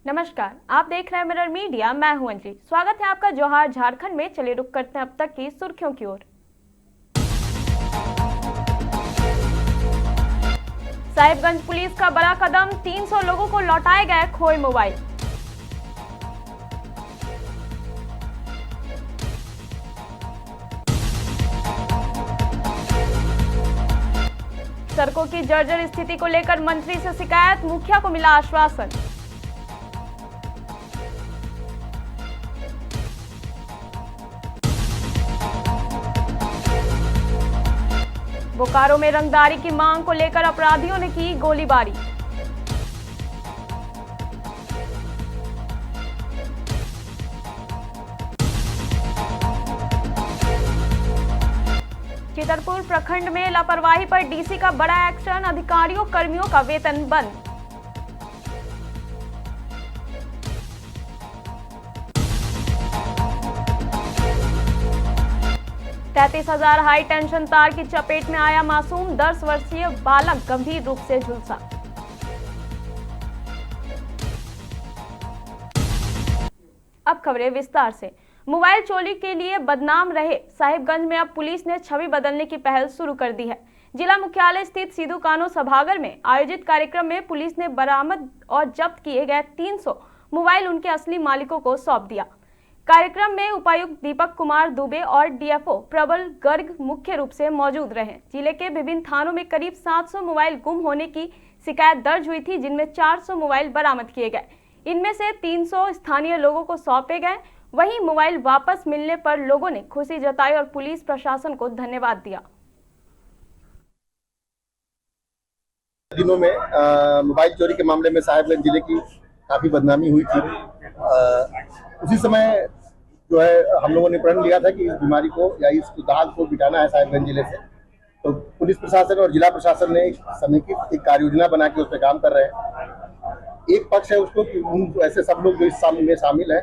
नमस्कार, आप देख रहे हैं मिरर मीडिया। मैं हूं अंजलि। स्वागत है आपका जोहार झारखंड में। चलिए रुक करते हैं अब तक की सुर्खियों की ओर। साहिबगंज पुलिस का बड़ा कदम, 300 लोगों को लौटाए गए खोए मोबाइल। सड़कों की जर्जर स्थिति को लेकर मंत्री से शिकायत, मुखिया को मिला आश्वासन। बोकारो में रंगदारी की मांग को लेकर अपराधियों ने की गोलीबारी। चितरपुर प्रखंड में लापरवाही पर डीसी का बड़ा एक्शन, अधिकारियों कर्मियों का वेतन बंद। तैतीस 30,000 हाई टेंशन तार की चपेट में आया मासूम, 10 वर्षीय बालक गंभीर रूप से झुलसा। अब खबरें विस्तार से। मोबाइल चोरी के लिए बदनाम रहे साहिबगंज में अब पुलिस ने छवि बदलने की पहल शुरू कर दी है। जिला मुख्यालय स्थित सिद्धू कान्हू सभागार में आयोजित कार्यक्रम में पुलिस ने बरामद और जब्त किए गए 300 मोबाइल उनके असली मालिकों को सौंप दिया। कार्यक्रम में उपायुक्त दीपक कुमार दुबे और डीएफओ प्रबल गर्ग मुख्य रूप से मौजूद रहे। जिले के विभिन्न थानों में करीब 700 मोबाइल गुम होने की शिकायत दर्ज हुई थी, जिनमें 400 मोबाइल बरामद किए गए। इनमें से 300 स्थानीय लोगों को सौंपे गए। वहीं मोबाइल वापस मिलने पर लोगों ने खुशी जताई और पुलिस प्रशासन को धन्यवाद दिया। दिनों में मोबाइल चोरी के मामले में साहिबगंज जिले की काफी बदनामी हुई थी। उसी समय जो है हम लोगों ने प्रण लिया था कि इस बीमारी को या इस दाग को मिटाना है साहिबगंज जिले से। तो पुलिस प्रशासन और जिला प्रशासन ने एक समेकित एक कार्य योजना बना के उस पर काम कर रहे हैं। एक पक्ष है उसको कि उन ऐसे सब लोग जो इस में शामिल हैं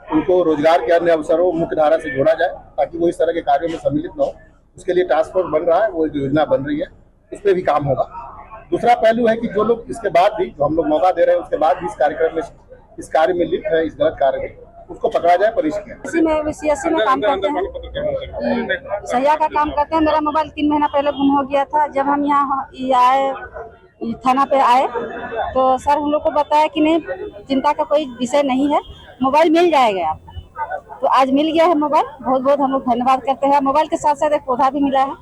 उनको रोजगार के अन्य अवसरों मुख्य धारा से जोड़ा जाए ताकि वो इस तरह के कार्यों में सम्मिलित न हो। उसके लिए टास्क फोर्स बन रहा है, वो एक योजना बन रही है, इस पर भी काम होगा। दूसरा पहलू है कि जो लोग इसके बाद भी, जो हम लोग मौका दे रहे हैं उसके बाद भी इस कार्यक्रम में, इस कार्य में लिप्त है, इस गलत कार्य में, उसको पकड़ा जाए, पनिश किया। सीएससी में काम करते हैं, सहिया का काम करते हैं। मेरा मोबाइल 3 महीना पहले गुम हो गया था। जब हम यहाँ आए, थाना पे आए, तो सर हम लोग को बताया कि नहीं, चिंता का कोई विषय नहीं है, मोबाइल मिल जाएगा आपको। तो आज मिल गया है मोबाइल। बहुत बहुत हम लोग धन्यवाद करते हैं। मोबाइल के साथ साथ एक पौधा भी मिला है।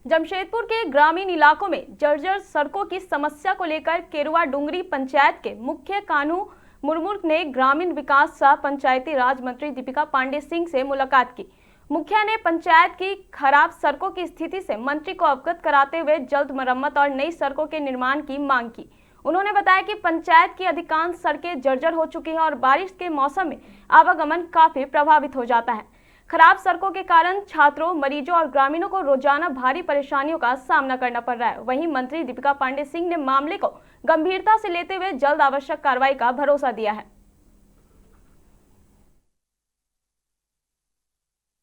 जमशेदपुर के ग्रामीण इलाकों में जर्जर सड़कों की समस्या को लेकर केरुआ डुंगरी पंचायत के मुखिया कान्हू मुर्मू ने ग्रामीण विकास सह पंचायती राज मंत्री दीपिका पांडे सिंह से मुलाकात की। मुखिया ने पंचायत की खराब सड़कों की स्थिति से मंत्री को अवगत कराते हुए जल्द मरम्मत और नई सड़कों के निर्माण की मांग की। उन्होंने बताया कि पंचायत की अधिकांश सड़कें जर्जर हो चुकी हैं और बारिश के मौसम में आवागमन काफी प्रभावित हो जाता है। खराब सड़कों के कारण छात्रों, मरीजों और ग्रामीणों को रोजाना भारी परेशानियों का सामना करना पड़ रहा है। वहीं मंत्री दीपिका पांडे सिंह ने मामले को गंभीरता से लेते हुए जल्द आवश्यक कार्रवाई का भरोसा दिया है।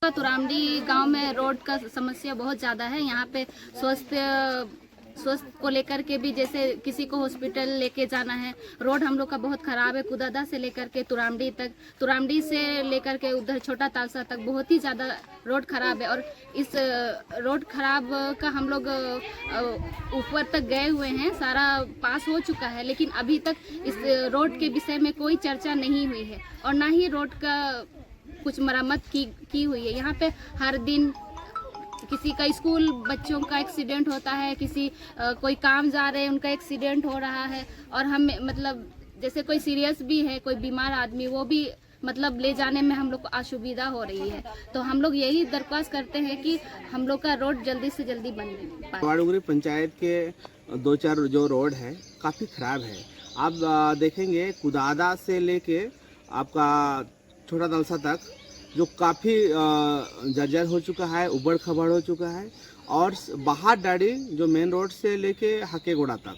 तुरामडी गांव में रोड का समस्या बहुत ज़्यादा है। यहाँ पे स्वास्थ्य को लेकर के भी, जैसे किसी को हॉस्पिटल लेके जाना है, रोड हम लोग का बहुत खराब है। कुदादा से लेकर के तुरामडी तक, तुरामडी से लेकर के उधर छोटा तालसा तक बहुत ही ज़्यादा रोड खराब है। और इस रोड खराब का हम लोग ऊपर तक गए हुए हैं, सारा पास हो चुका है, लेकिन अभी तक इस रोड के विषय में कोई चर्चा नहीं हुई है और ना ही रोड का कुछ मरम्मत की हुई है। यहाँ पे हर दिन किसी का स्कूल बच्चों का एक्सीडेंट होता है, कोई काम जा रहे हैं उनका एक्सीडेंट हो रहा है। और हम मतलब जैसे कोई सीरियस भी है, कोई बीमार आदमी, वो भी मतलब ले जाने में हम लोग को असुविधा हो रही है। तो हम लोग यही दरख्वास्त करते हैं कि हम लोग का रोड जल्दी से जल्दी बन पाए। डुंगरी पंचायत के 2-4 जो रोड है काफ़ी ख़राब है। आप देखेंगे कुदादा से लेके आपका छोटा दलसा तक जो काफ़ी जर्जर हो चुका है, उबड़ खबड़ हो चुका है। और बाहर डाड़ी जो मेन रोड से लेके हकेगोड़ा तक,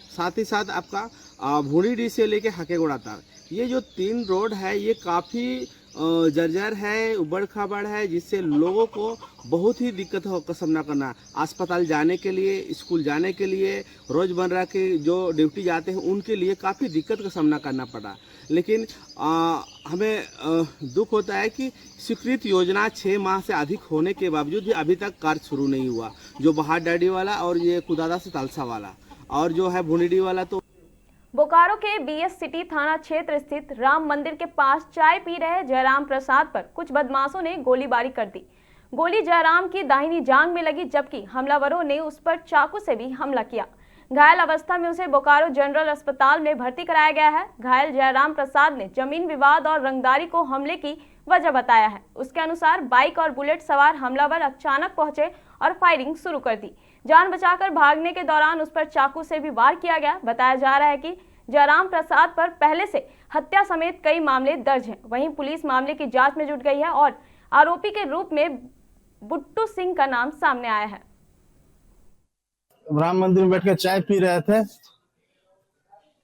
साथ ही साथ आपका भूरीडी से लेके हकेगोड़ा तक, ये जो 3 रोड है ये काफ़ी जर्जर है, उबड़ खाबड़ है, जिससे लोगों को बहुत ही दिक्कत का सामना करना, अस्पताल जाने के लिए, स्कूल जाने के लिए, रोज़मर्रा के जो ड्यूटी जाते हैं उनके लिए काफ़ी दिक्कत का सामना करना पड़ा। लेकिन हमें दुख होता है कि स्वीकृत योजना 6 माह से अधिक होने के बावजूद भी अभी तक कार्य शुरू नहीं हुआ। जो बहार डाडी वाला और ये कुदादा से तालसा वाला और जो है भुनिडी वाला। तो बोकारो के बीएस सिटी थाना क्षेत्र स्थित राम मंदिर के पास चाय पी रहे जयराम प्रसाद पर कुछ बदमाशों ने गोलीबारी कर दी। गोली जयराम की दाहिनी जांघ में लगी, जबकि हमलावरों ने उस पर चाकू से भी हमला किया। घायल अवस्था में उसे बोकारो जनरल अस्पताल में भर्ती कराया गया है। घायल जयराम प्रसाद ने जमीन विवाद और रंगदारी को हमले की वजह बताया है। उसके अनुसार बाइक और बुलेट सवार हमलावर अचानक पहुंचे और फायरिंग शुरू कर दी। जान बचाकर भागने के दौरान उस पर चाकू से भी वार किया गया। बताया जा रहा है कि जयराम प्रसाद पर पहले से हत्या समेत कई मामले दर्ज हैं। वहीं पुलिस मामले की जांच में जुट गई है और आरोपी के रूप में बुट्टू सिंह का नाम सामने आया है। राम मंदिर में बैठ के चाय पी रहे थे,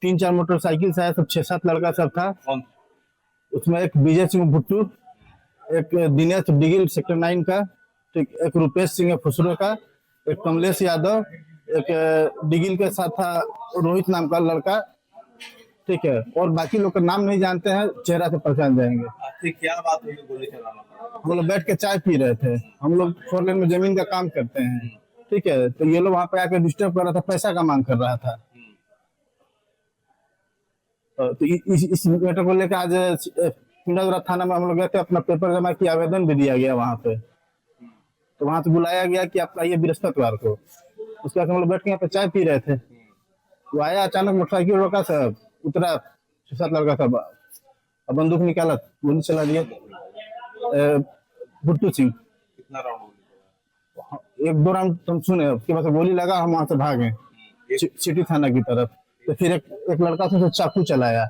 3-4 मोटरसाइकिल से आए, सब 6-7 लड़का सब था। उसमें एक विजय सिंह बुट्टू, एक दिनेश डिगिल सेक्टर 9 का, ठीक, एक रुपेश सिंह फुसरो का, एक कमलेश यादव, एक डिगिल के साथ था रोहित नाम का लड़का, ठीक है। और बाकी लोग का नाम नहीं जानते हैं, चेहरा से पहचान जाएंगे। क्या बात हुई गोली चलाना? हम लोग बैठ के चाय पी रहे थे। हम लोग 4 लेन में जमीन का काम करते हैं, ठीक है। तो ये लोग वहां पे आकर डिस्टर्ब कर रहा था, पैसा का मांग कर रहा था। तो इस मैटर को लेकर आज पिंडागुड़ा थाना में हम लोग गए थे, अपना पेपर जमा किया, आवेदन भी दिया गया वहां पे। तो वहां से बुलाया गया कि आप आइए बृहस्पतिवार को। उसके बाद हम लोग बैठ के यहाँ पे चाय पी रहे थे। वो आया अचानक, मोटरसाइकिल रोका, सब उतरा, 6-7 लड़का था, अब बंदूक निकाला, गोली चला दिया। बुट्टू सिंह कितना राउंड? 1-2 राउंड तुम सुने, उसके बाद गोली लगा, हम वहां से भागे सिटी थाना की तरफ। तो फिर एक लड़का से चाकू चलाया।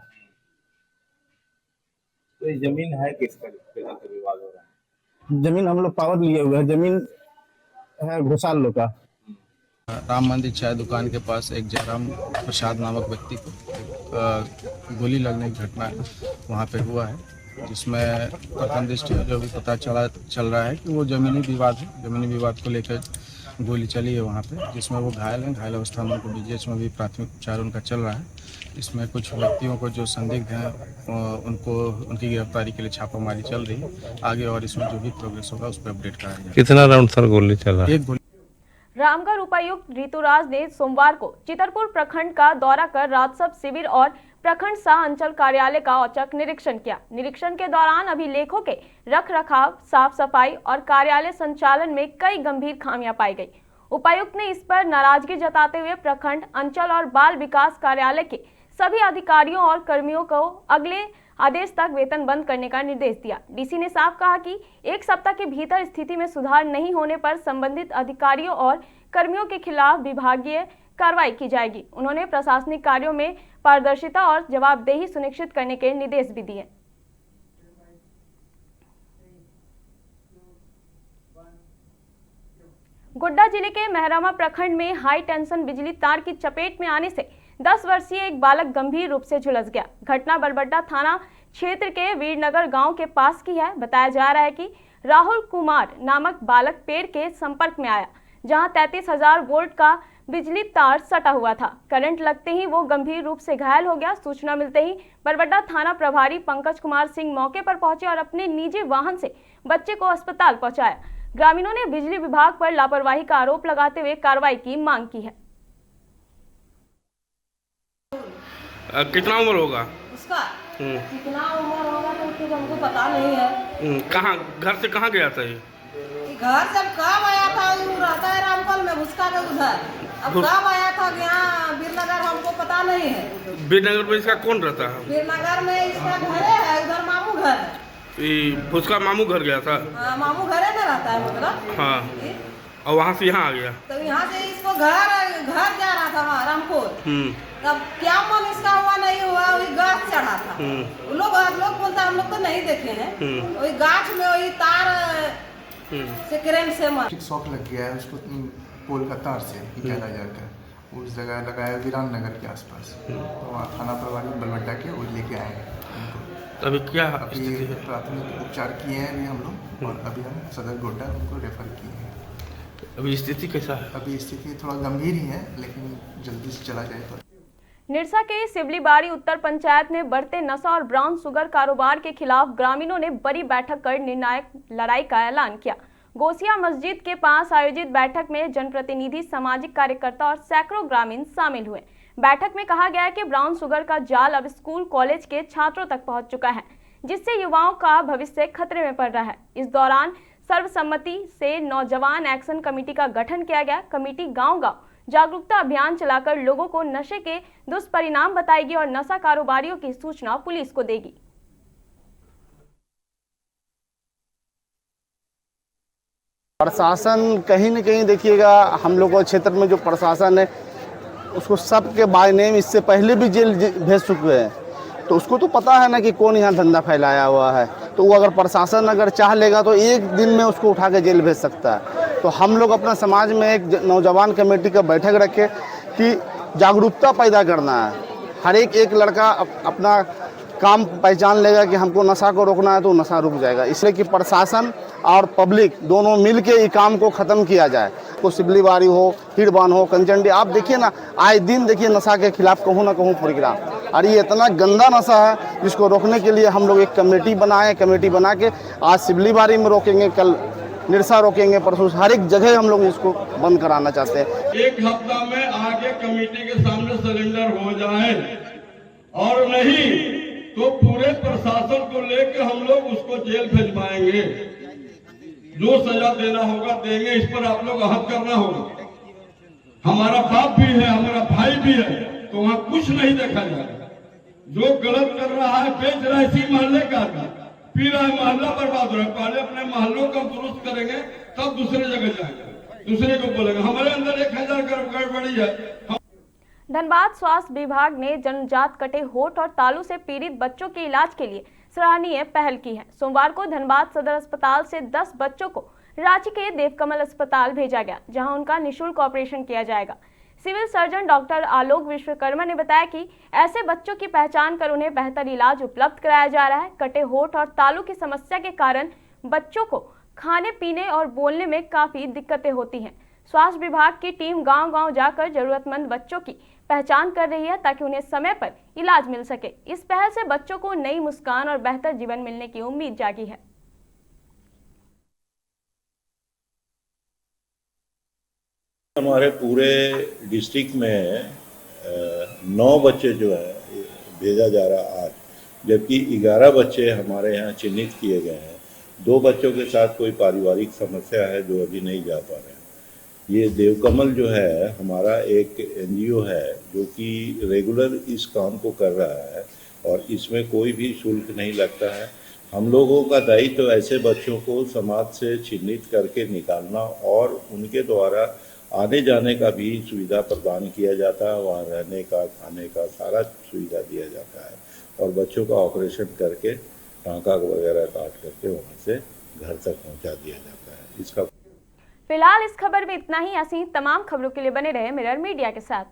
तो जमीन है किसका विवाद हो रहा है? जमीन हम लोग पावर लिए हुए हैं, जमीन है घोसाल लोग का। राम मंदिर चाय दुकान के पास एक जयराम प्रसाद नामक व्यक्ति को गोली लगने की घटना वहाँ पे हुआ है, जिसमें प्रथम दृष्टि जो भी पता चल रहा है कि वो ज़मीनी विवाद है। ज़मीनी विवाद को लेकर गोली चली है वहाँ पे, जिसमें वो घायल हैं। घायल अवस्था में उनको बीजीएच में भी प्राथमिक उपचार उनका चल रहा है। इसमें कुछ व्यक्तियों को जो संदिग्ध हैं उनको उनकी गिरफ्तारी के लिए छापामारी चल रही है। आगे और इसमें जो भी प्रोग्रेस होगा उस पर अपडेट कराया जाएगा। कितना राउंड सर गोली चला? एक गोली। रामगढ़ उपायुक्त ऋतुराज ने सोमवार को चितरपुर प्रखंड का दौरा कर राजस्व शिविर और प्रखंड सह अंचल कार्यालय का औचक निरीक्षण किया। निरीक्षण के दौरान अभिलेखों के रख रखाव, साफ सफाई और कार्यालय संचालन में कई गंभीर खामियां पाई गई। उपायुक्त ने इस पर नाराजगी जताते हुए प्रखंड, अंचल और बाल विकास कार्यालय के सभी अधिकारियों और कर्मियों को अगले आदेश तक वेतन बंद करने का निर्देश दिया। डीसी ने साफ कहा कि 1 सप्ताह के भीतर स्थिति में सुधार नहीं होने पर संबंधित अधिकारियों और कर्मियों के खिलाफ विभागीय कार्रवाई की जाएगी। उन्होंने प्रशासनिक कार्यों में पारदर्शिता और जवाबदेही सुनिश्चित करने के निर्देश भी दिए। गोड्डा जिले के मेहरामा प्रखंड में हाई टेंशन बिजली तार की चपेट में आने से 10 वर्षीय एक बालक गंभीर रूप से झुलस गया। घटना बरबड्डा थाना क्षेत्र के वीरनगर गांव के पास की है। बताया जा रहा है कि राहुल कुमार नामक बालक पेड़ के संपर्क में आया, जहां 33,000 वोल्ट का बिजली तार सटा हुआ था। करंट लगते ही वो गंभीर रूप से घायल हो गया। सूचना मिलते ही बरबड्डा थाना प्रभारी पंकज कुमार सिंह मौके पर पहुंचे और अपने निजी वाहन से बच्चे को अस्पताल पहुंचाया। ग्रामीणों ने बिजली विभाग पर लापरवाही का आरोप लगाते हुए कार्रवाई की मांग की है। कितना उम्र होगा उसका? कितना उम्र होगा तो हमको पता नहीं है। कहाँ, घर से कहाँ गया था ये? घर जब कब आया था, वो रहता है रामपल में, भुसका के उधर। अब कब आया था यहाँ वीरनगर हमको पता नहीं है। वीरनगर में इसका कौन रहता है? वीरनगर में इसका घर है, उधर मामू घर है। उसका मामू घर गया था? मामू घरे में रहता है मतलब। हाँ, और वहाँ से यहाँ आ गया? तो यहाँ से इसको घर जा रहा था वहाँ रामपुर। तब क्या मन इसका हुआ नहीं हुआ, वही गाछ चढ़ा था। लोग बोलता हम लोग तो नहीं देखे हैं। वही गाछ में वही तार से करंट से मार शॉक लग गया है उसको, पोल का तार से 11,000 का। उस जगह लगाया वीरान नगर के आसपास। तो वहाँ थाना प्रभारी बलबट्टा के वो लेके आए उनको। तो अभी क्या अभी स्थिति है? प्राथमिक उपचार किए हैं अभी हम लोग, और अभी हम सदर गोड्डा उनको रेफर किए हैं। अभी स्थिति कैसा है? अभी स्थिति थोड़ा गंभीर ही है, लेकिन जल्दी से चला जाए तो। निरसा के सिवलीबाड़ी उत्तर पंचायत में बढ़ते नशा और ब्राउन शुगर कारोबार के खिलाफ ग्रामीणों ने बड़ी बैठक कर निर्णायक लड़ाई का ऐलान किया। गोसिया मस्जिद के पास आयोजित बैठक में जनप्रतिनिधि, सामाजिक कार्यकर्ता और सैकड़ों ग्रामीण शामिल हुए। बैठक में कहा गया कि ब्राउन शुगर का जाल अब स्कूल कॉलेज के छात्रों तक पहुंच चुका है, जिससे युवाओं का भविष्य खतरे में पड़ रहा है। इस दौरान सर्वसम्मति से नौजवान एक्शन कमेटी का गठन किया गया। कमेटी गांव-गांव जागरूकता अभियान चलाकर लोगों को नशे के दुष्परिणाम बताएगी और नशा कारोबारियों की सूचना पुलिस को देगी। प्रशासन कहीं न कहीं देखिएगा, हम लोगों के क्षेत्र में जो प्रशासन है उसको सबके बाय नेम इससे पहले भी जेल भेज चुके हैं, तो उसको तो पता है ना कि कौन यहाँ धंधा फैलाया हुआ है। तो वो अगर प्रशासन अगर चाह लेगा तो एक दिन में उसको उठा के जेल भेज सकता है। तो हम लोग अपना समाज में एक नौजवान कमेटी का बैठक रखे कि जागरूकता पैदा करना है। हर एक लड़का अपना काम पहचान लेगा कि हमको नशा को रोकना है तो नशा रुक जाएगा। इसलिए कि प्रशासन और पब्लिक दोनों मिल के इस काम को ख़त्म किया जाए। को सिवलीबाड़ी हो, हिड़बान हो, कंचनडी, आप देखिए ना, आए दिन देखिए नशा के खिलाफ कहूँ ना कहूँ प्रोग्राम। और ये इतना गंदा नशा है जिसको रोकने के लिए हम लोग एक कमेटी बनाए। कमेटी बना के आज सिवलीबाड़ी में रोकेंगे, कल निरसा रोकेंगे, परसों हर एक जगह हम लोग इसको बंद कराना चाहते हैं। एक हफ्ता में आगे कमेटी के सामने सरेंडर हो जाए, और नहीं तो पूरे प्रशासन को लेकर हम लोग उसको जेल भिजवाएंगे। जो सजा देना होगा देंगे, इस पर आप लोग अहद करना होगा। हमारा बाप भी है, हमारा भाई भी है, तो वहाँ कुछ नहीं देखा जाएगा। जो गलत कर रहा है, बेच रहा है, इसी मोहल्ले का पी रहा है, मोहल्ला बर्बाद हो रहा है। पहले अपने मोहल्लों को दुरुस्त करेंगे, तब दूसरे जगह जाएंगे, दूसरे को बोलेंगे हमारे अंदर 1000 गड़बड़ी है। धनबाद स्वास्थ्य विभाग ने जन्मजात कटे होठ और तालू से पीड़ित बच्चों के इलाज के लिए सराहनीय पहल की है। सोमवार को धनबाद सदर अस्पताल से 10 बच्चों को रांची के देवकमल अस्पताल भेजा गया, जहां उनका निःशुल्क ऑपरेशन किया जाएगा। सिविल सर्जन डॉक्टर आलोक विश्वकर्मा ने बताया कि ऐसे बच्चों की पहचान कर उन्हें बेहतर इलाज उपलब्ध कराया जा रहा है। कटे होठ और तालू की समस्या के कारण बच्चों को खाने पीने और बोलने में काफी दिक्कतें होती हैं। स्वास्थ्य विभाग की टीम गांव-गांव जाकर जरूरतमंद बच्चों की पहचान कर रही है ताकि उन्हें समय पर इलाज मिल सके। इस पहल से बच्चों को नई मुस्कान और बेहतर जीवन मिलने की उम्मीद जागी है। हमारे पूरे डिस्ट्रिक्ट में 9 बच्चे जो है भेजा जा रहा आज, जबकि 11 बच्चे हमारे यहाँ चिन्हित किए गए हैं। 2 बच्चों के साथ कोई पारिवारिक समस्या है जो अभी नहीं जा पा रहे हैं। ये देवकमल जो है हमारा एक NGO है जो कि रेगुलर इस काम को कर रहा है, और इसमें कोई भी शुल्क नहीं लगता है। हम लोगों का दायित्व तो ऐसे बच्चों को समाज से चिन्हित करके निकालना, और उनके द्वारा आने जाने का भी सुविधा प्रदान किया जाता है। वहाँ रहने का, खाने का सारा सुविधा दिया जाता है, और बच्चों का ऑपरेशन करके टाँका वगैरह काट करके वहाँ से घर तक पहुँचा दिया जाता है। इसका फिलहाल इस खबर में इतना ही। ऐसी तमाम खबरों के लिए बने रहे मिरर मीडिया के साथ।